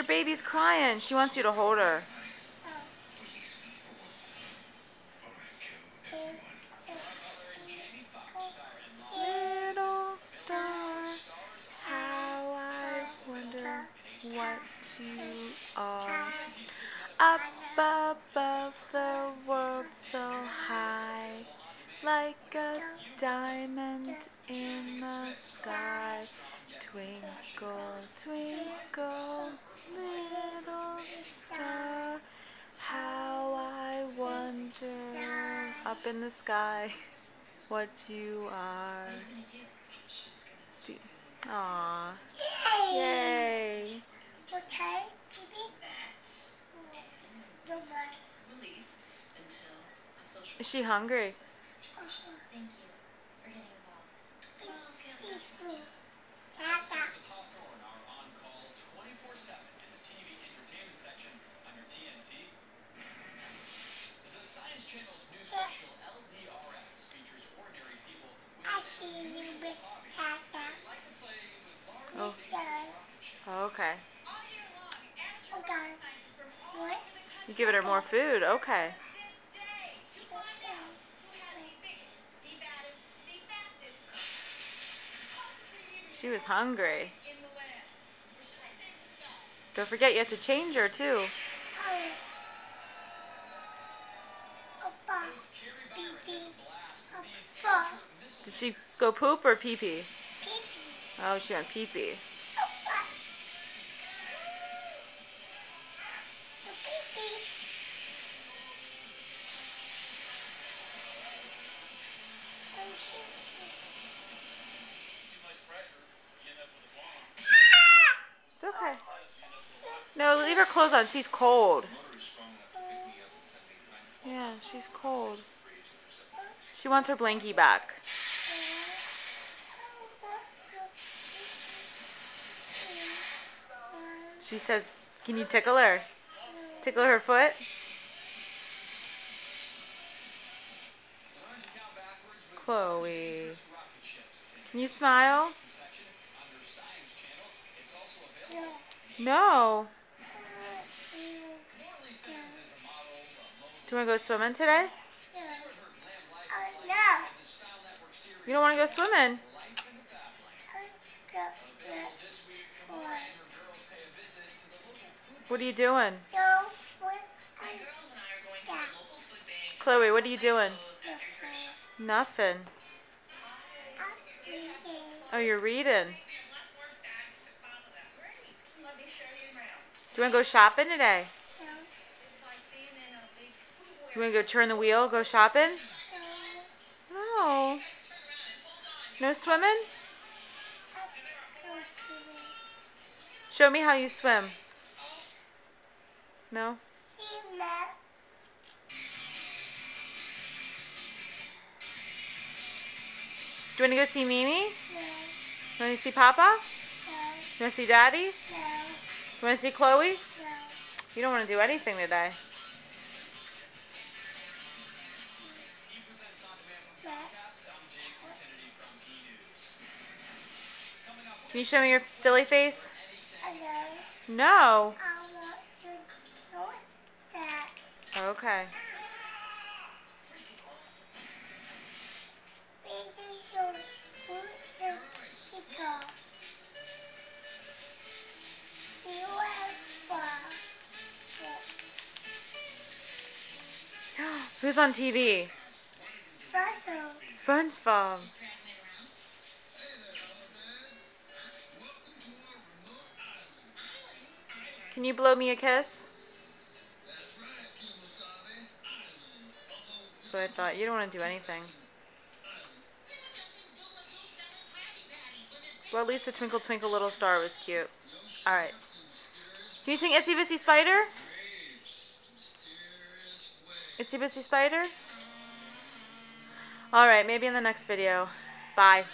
baby's crying. She wants you to hold her. Little star, how I wonder what you are. Up above the world so high, like a diamond in the sky. Twinkle, twinkle, little star, how I wonder up in the sky what you are. Aww. Yay. Okay, Is she hungry? Thank you for getting involved. Oh, okay. Okay. What? You giving her more food? Okay. She was hungry. Don't forget you have to change her too. Did she go poop or pee pee? Oh, she went pee pee. It's okay. No, leave her clothes on. She's cold. Yeah, she's cold. She wants her blankie back. She says, can you tickle her? Tickle her foot? Chloe. Can you smile? No. Do you want to go swimming today? No. You don't want to go swimming? What are you doing? Chloe, what are you doing? Nothing. Oh, you're reading. Do you want to go shopping today? You want to go turn the wheel, go shopping? No. No swimming? Show me how you swim. No? Do you want to go see Mimi? You want to see Papa? You want to see Daddy? You want to see Chloe? You don't want to do anything today. Can you show me your silly face? No. Okay. Who's on TV? SpongeBob. Can you blow me a kiss? So I thought, you don't want to do anything. Well, at least the Twinkle Twinkle Little Star was cute. Alright. Can you sing Itsy Bitsy Spider? Itsy Bitsy Spider? Alright, maybe in the next video. Bye.